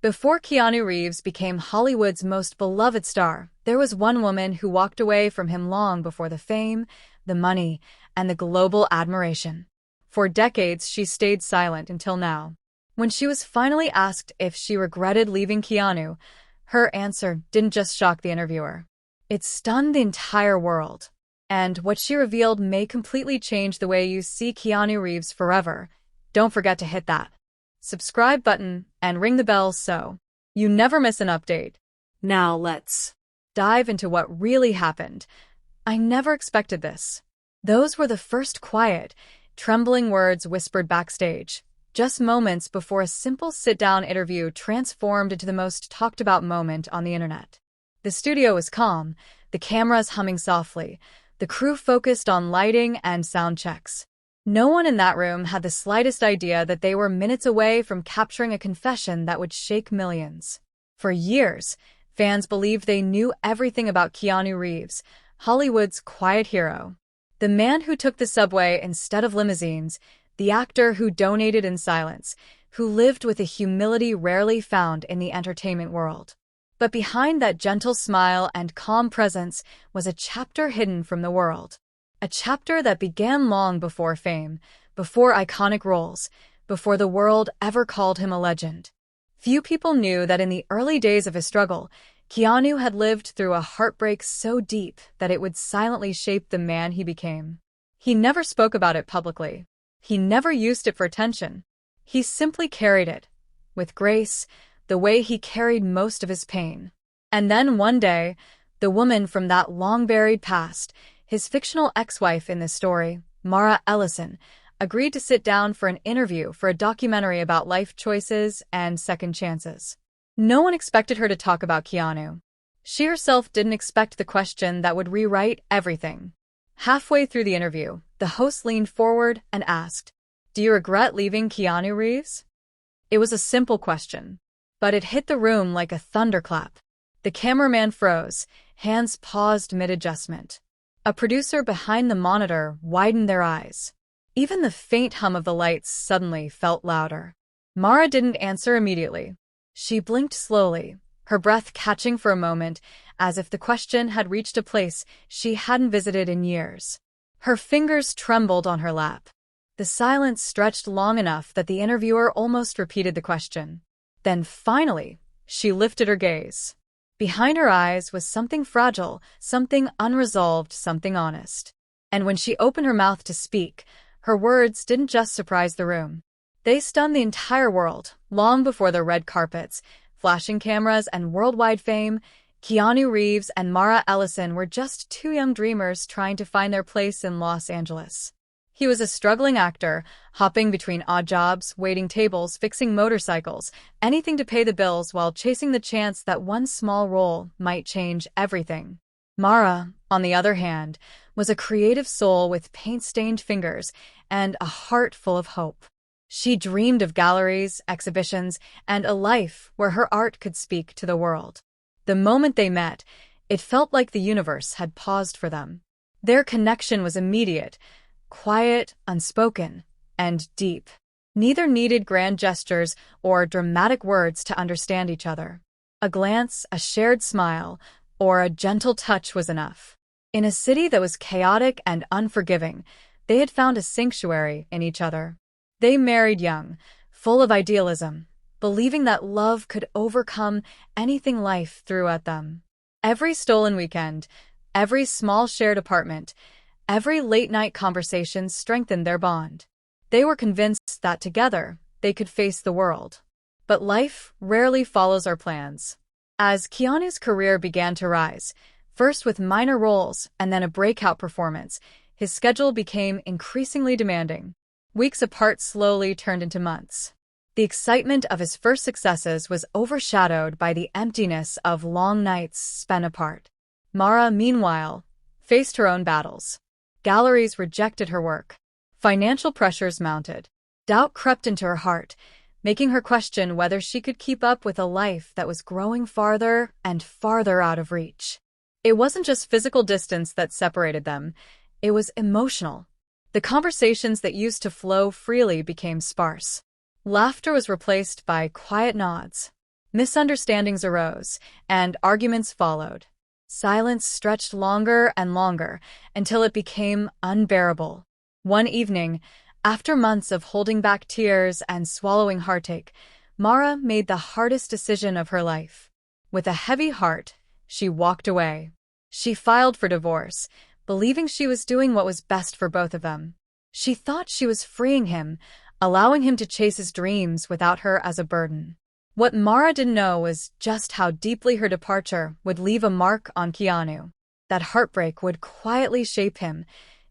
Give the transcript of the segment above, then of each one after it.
Before Keanu Reeves became Hollywood's most beloved star, there was one woman who walked away from him long before the fame, the money, and the global admiration. For decades, she stayed silent until now. When she was finally asked if she regretted leaving Keanu, her answer didn't just shock the interviewer. It stunned the entire world. And what she revealed may completely change the way you see Keanu Reeves forever. Don't forget to hit that subscribe button and ring the bell so you never miss an update. Now let's dive into what really happened. I never expected this. Those were the first quiet, trembling words whispered backstage, just moments before a simple sit-down interview transformed into the most talked-about moment on the internet. The studio was calm, the cameras humming softly, the crew focused on lighting and sound checks. No one in that room had the slightest idea that they were minutes away from capturing a confession that would shake millions. For years, fans believed they knew everything about Keanu Reeves, Hollywood's quiet hero. The man who took the subway instead of limousines, the actor who donated in silence, who lived with a humility rarely found in the entertainment world. But behind that gentle smile and calm presence was a chapter hidden from the world. A chapter that began long before fame, before iconic roles, before the world ever called him a legend. Few people knew that in the early days of his struggle, Keanu had lived through a heartbreak so deep that it would silently shape the man he became. He never spoke about it publicly. He never used it for attention. He simply carried it, with grace, the way he carried most of his pain. And then one day, the woman from that long-buried past, his fictional ex-wife in this story, Mara Ellison, agreed to sit down for an interview for a documentary about life choices and second chances. No one expected her to talk about Keanu. She herself didn't expect the question that would rewrite everything. Halfway through the interview, the host leaned forward and asked, "Do you regret leaving Keanu Reeves?" It was a simple question, but it hit the room like a thunderclap. The cameraman froze, hands paused mid-adjustment. A producer behind the monitor widened their eyes. Even the faint hum of the lights suddenly felt louder. Mara didn't answer immediately. She blinked slowly, her breath catching for a moment, as if the question had reached a place she hadn't visited in years. Her fingers trembled on her lap. The silence stretched long enough that the interviewer almost repeated the question. Then finally, she lifted her gaze. Behind her eyes was something fragile, something unresolved, something honest. And when she opened her mouth to speak, her words didn't just surprise the room. They stunned the entire world. Long before the red carpets, flashing cameras, and worldwide fame, Keanu Reeves and Mara Ellison were just two young dreamers trying to find their place in Los Angeles. He was a struggling actor, hopping between odd jobs, waiting tables, fixing motorcycles, anything to pay the bills while chasing the chance that one small role might change everything. Mara, on the other hand, was a creative soul with paint-stained fingers and a heart full of hope. She dreamed of galleries, exhibitions, and a life where her art could speak to the world. The moment they met, it felt like the universe had paused for them. Their connection was immediate, quiet, unspoken, and deep. Neither needed grand gestures or dramatic words to understand each other. A glance, a shared smile, or a gentle touch was enough. In a city that was chaotic and unforgiving, they had found a sanctuary in each other. They married young, full of idealism, believing that love could overcome anything life threw at them. Every stolen weekend, every small shared apartment, every late-night conversation strengthened their bond. They were convinced that together, they could face the world. But life rarely follows our plans. As Keanu's career began to rise, first with minor roles and then a breakout performance, his schedule became increasingly demanding. Weeks apart slowly turned into months. The excitement of his first successes was overshadowed by the emptiness of long nights spent apart. Mara, meanwhile, faced her own battles. Galleries rejected her work. Financial pressures mounted. Doubt crept into her heart, making her question whether she could keep up with a life that was growing farther and farther out of reach. It wasn't just physical distance that separated them, it was emotional. The conversations that used to flow freely became sparse. Laughter was replaced by quiet nods. Misunderstandings arose, and arguments followed. Silence stretched longer and longer until it became unbearable. One evening, after months of holding back tears and swallowing heartache, Mara made the hardest decision of her life. With a heavy heart, she walked away. She filed for divorce, believing she was doing what was best for both of them. She thought she was freeing him, allowing him to chase his dreams without her as a burden. What Mara didn't know was just how deeply her departure would leave a mark on Keanu. That heartbreak would quietly shape him,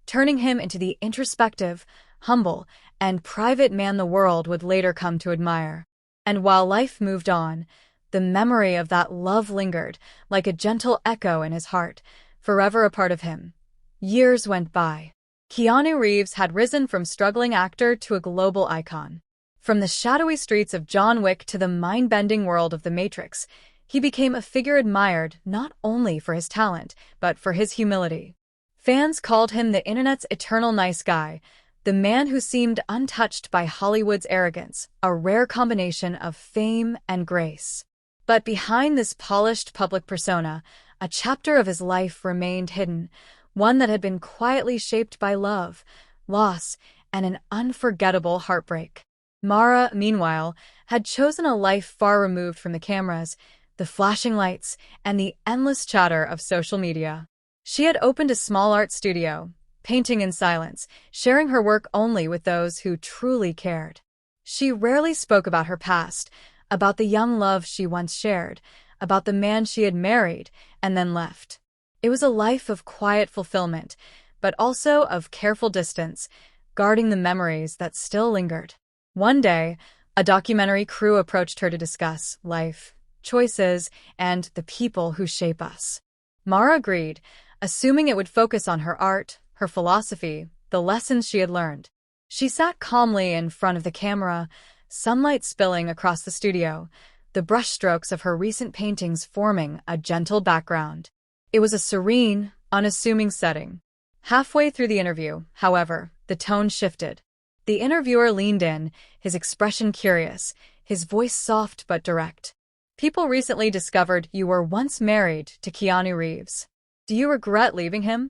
turning him into the introspective, humble, and private man the world would later come to admire. And while life moved on, the memory of that love lingered like a gentle echo in his heart, forever a part of him. Years went by. Keanu Reeves had risen from struggling actor to a global icon. From the shadowy streets of John Wick to the mind-bending world of The Matrix, he became a figure admired not only for his talent, but for his humility. Fans called him the internet's eternal nice guy, the man who seemed untouched by Hollywood's arrogance, a rare combination of fame and grace. But behind this polished public persona, a chapter of his life remained hidden, one that had been quietly shaped by love, loss, and an unforgettable heartbreak. Mara, meanwhile, had chosen a life far removed from the cameras, the flashing lights, and the endless chatter of social media. She had opened a small art studio, painting in silence, sharing her work only with those who truly cared. She rarely spoke about her past, about the young love she once shared, about the man she had married and then left. It was a life of quiet fulfillment, but also of careful distance, guarding the memories that still lingered. One day, a documentary crew approached her to discuss life, choices, and the people who shape us. Mara agreed, assuming it would focus on her art, her philosophy, the lessons she had learned. She sat calmly in front of the camera, sunlight spilling across the studio, the brushstrokes of her recent paintings forming a gentle background. It was a serene, unassuming setting. Halfway through the interview, however, the tone shifted. The interviewer leaned in, his expression curious, his voice soft but direct. "People recently discovered you were once married to Keanu Reeves. Do you regret leaving him?"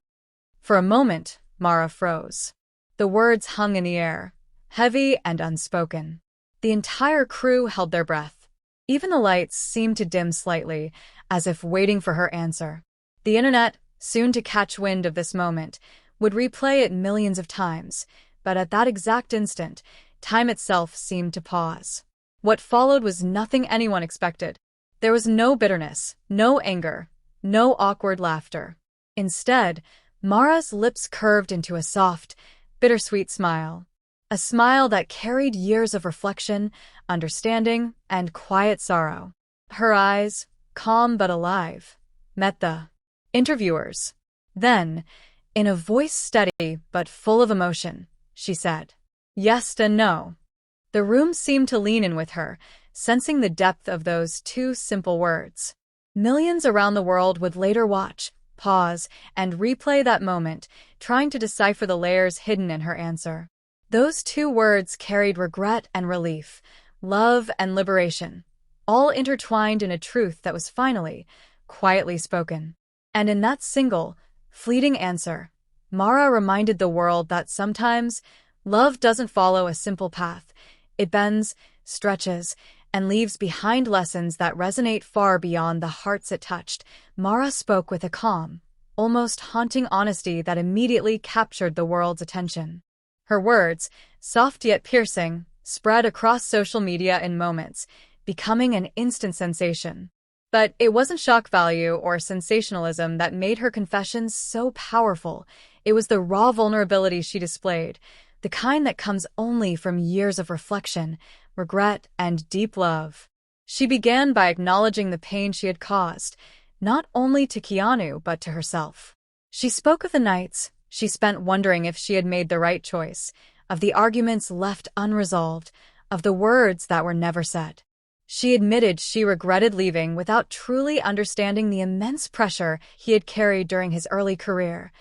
For a moment, Mara froze. The words hung in the air, heavy and unspoken. The entire crew held their breath. Even the lights seemed to dim slightly, as if waiting for her answer. The internet, soon to catch wind of this moment, would replay it millions of times, but at that exact instant, time itself seemed to pause. What followed was nothing anyone expected. There was no bitterness, no anger, no awkward laughter. Instead, Mara's lips curved into a soft, bittersweet smile. A smile that carried years of reflection, understanding, and quiet sorrow. Her eyes, calm but alive, met the interviewers. Then, in a voice steady but full of emotion, she said, "Yes and no." The room seemed to lean in with her, sensing the depth of those two simple words. Millions around the world would later watch, pause, and replay that moment, trying to decipher the layers hidden in her answer. Those two words carried regret and relief, love and liberation, all intertwined in a truth that was finally, quietly spoken. And in that single, fleeting answer, Mara reminded the world that sometimes love doesn't follow a simple path. It bends, stretches, and leaves behind lessons that resonate far beyond the hearts it touched. Mara spoke with a calm, almost haunting honesty that immediately captured the world's attention. Her words, soft yet piercing, spread across social media in moments, becoming an instant sensation. But it wasn't shock value or sensationalism that made her confessions so powerful. It was the raw vulnerability she displayed, the kind that comes only from years of reflection, regret, and deep love. She began by acknowledging the pain she had caused, not only to Keanu but to herself. She spoke of the nights she spent wondering if she had made the right choice, of the arguments left unresolved, of the words that were never said. She admitted she regretted leaving without truly understanding the immense pressure he had carried during his early career,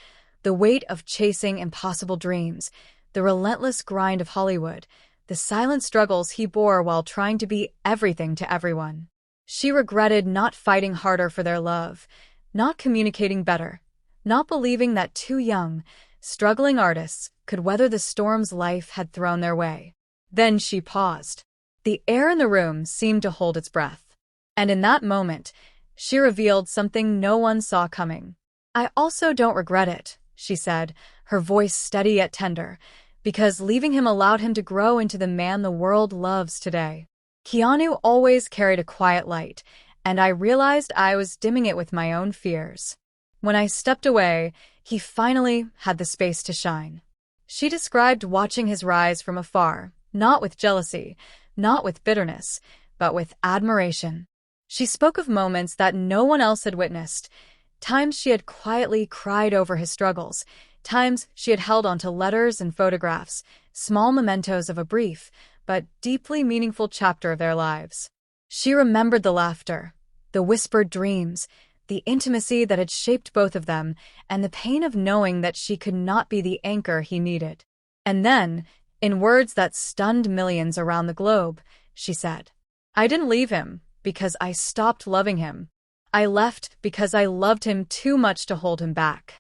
the weight of chasing impossible dreams, the relentless grind of Hollywood, the silent struggles he bore while trying to be everything to everyone. She regretted not fighting harder for their love, not communicating better, not believing that two young, struggling artists could weather the storms life had thrown their way. Then she paused. The air in the room seemed to hold its breath. And in that moment, she revealed something no one saw coming. "I also don't regret it," she said, her voice steady yet tender, "because leaving him allowed him to grow into the man the world loves today. Keanu always carried a quiet light, and I realized I was dimming it with my own fears. When I stepped away, he finally had the space to shine." She described watching his rise from afar, not with jealousy, not with bitterness, but with admiration. She spoke of moments that no one else had witnessed, times she had quietly cried over his struggles, times she had held onto letters and photographs, small mementos of a brief, but deeply meaningful chapter of their lives. She remembered the laughter, the whispered dreams, the intimacy that had shaped both of them, and the pain of knowing that she could not be the anchor he needed. And then, in words that stunned millions around the globe, she said, "I didn't leave him because I stopped loving him. I left because I loved him too much to hold him back."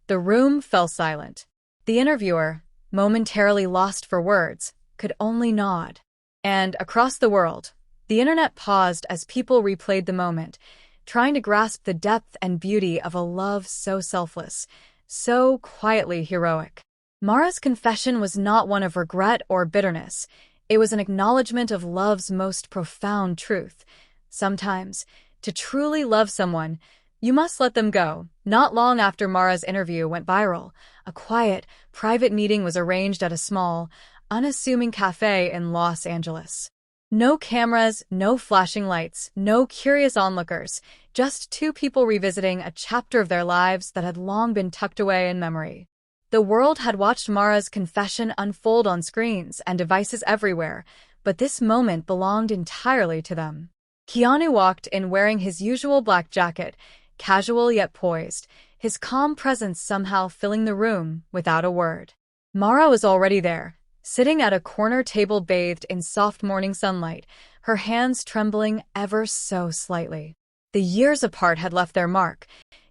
The room fell silent. The interviewer, momentarily lost for words, could only nod. And across the world, the internet paused as people replayed the moment, trying to grasp the depth and beauty of a love so selfless, so quietly heroic. Mara's confession was not one of regret or bitterness. It was an acknowledgement of love's most profound truth. Sometimes, to truly love someone, you must let them go. Not long after Mara's interview went viral, a quiet, private meeting was arranged at a small, unassuming cafe in Los Angeles. No cameras, no flashing lights, no curious onlookers, just two people revisiting a chapter of their lives that had long been tucked away in memory. The world had watched Mara's confession unfold on screens and devices everywhere, but this moment belonged entirely to them. Keanu walked in wearing his usual black jacket, casual yet poised, his calm presence somehow filling the room without a word. Mara was already there, sitting at a corner table bathed in soft morning sunlight, her hands trembling ever so slightly. The years apart had left their mark,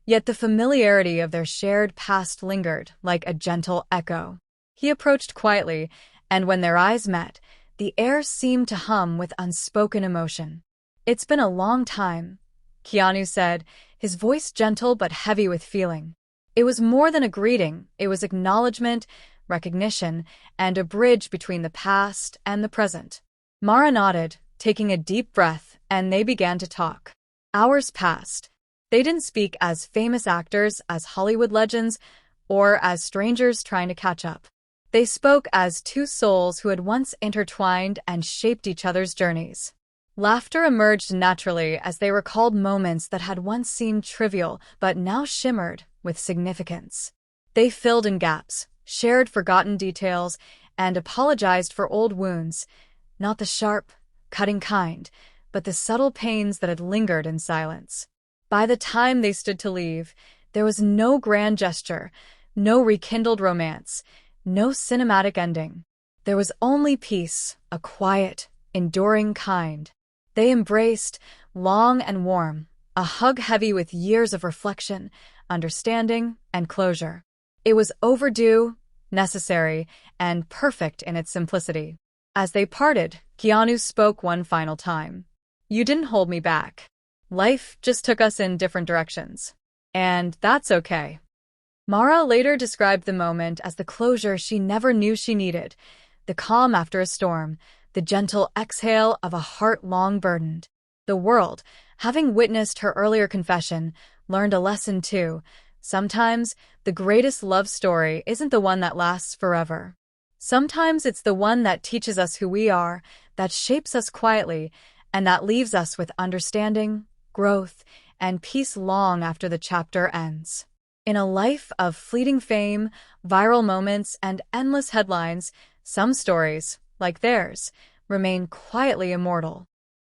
yet the familiarity of their shared past lingered like a gentle echo. He approached quietly, and when their eyes met, the air seemed to hum with unspoken emotion. "It's been a long time," Keanu said, his voice gentle but heavy with feeling. It was more than a greeting, it was acknowledgement, recognition, and a bridge between the past and the present. Mara nodded, taking a deep breath, and they began to talk. Hours passed. They didn't speak as famous actors, as Hollywood legends, or as strangers trying to catch up. They spoke as two souls who had once intertwined and shaped each other's journeys. Laughter emerged naturally as they recalled moments that had once seemed trivial but now shimmered with significance. They filled in gaps, shared forgotten details, and apologized for old wounds, not the sharp, cutting kind, but the subtle pains that had lingered in silence. By the time they stood to leave, there was no grand gesture, no rekindled romance, no cinematic ending. There was only peace, a quiet, enduring kind. They embraced, long and warm, a hug heavy with years of reflection, understanding, and closure. It was overdue, necessary, and perfect in its simplicity. As they parted, Keanu spoke one final time. "You didn't hold me back. Life just took us in different directions. And that's okay." Mara later described the moment as the closure she never knew she needed, the calm after a storm, the gentle exhale of a heart long burdened. The world, having witnessed her earlier confession, learned a lesson too. Sometimes, the greatest love story isn't the one that lasts forever. Sometimes it's the one that teaches us who we are, that shapes us quietly, and that leaves us with understanding, growth, and peace long after the chapter ends. In a life of fleeting fame, viral moments, and endless headlines, some stories, like theirs, remain quietly immortal.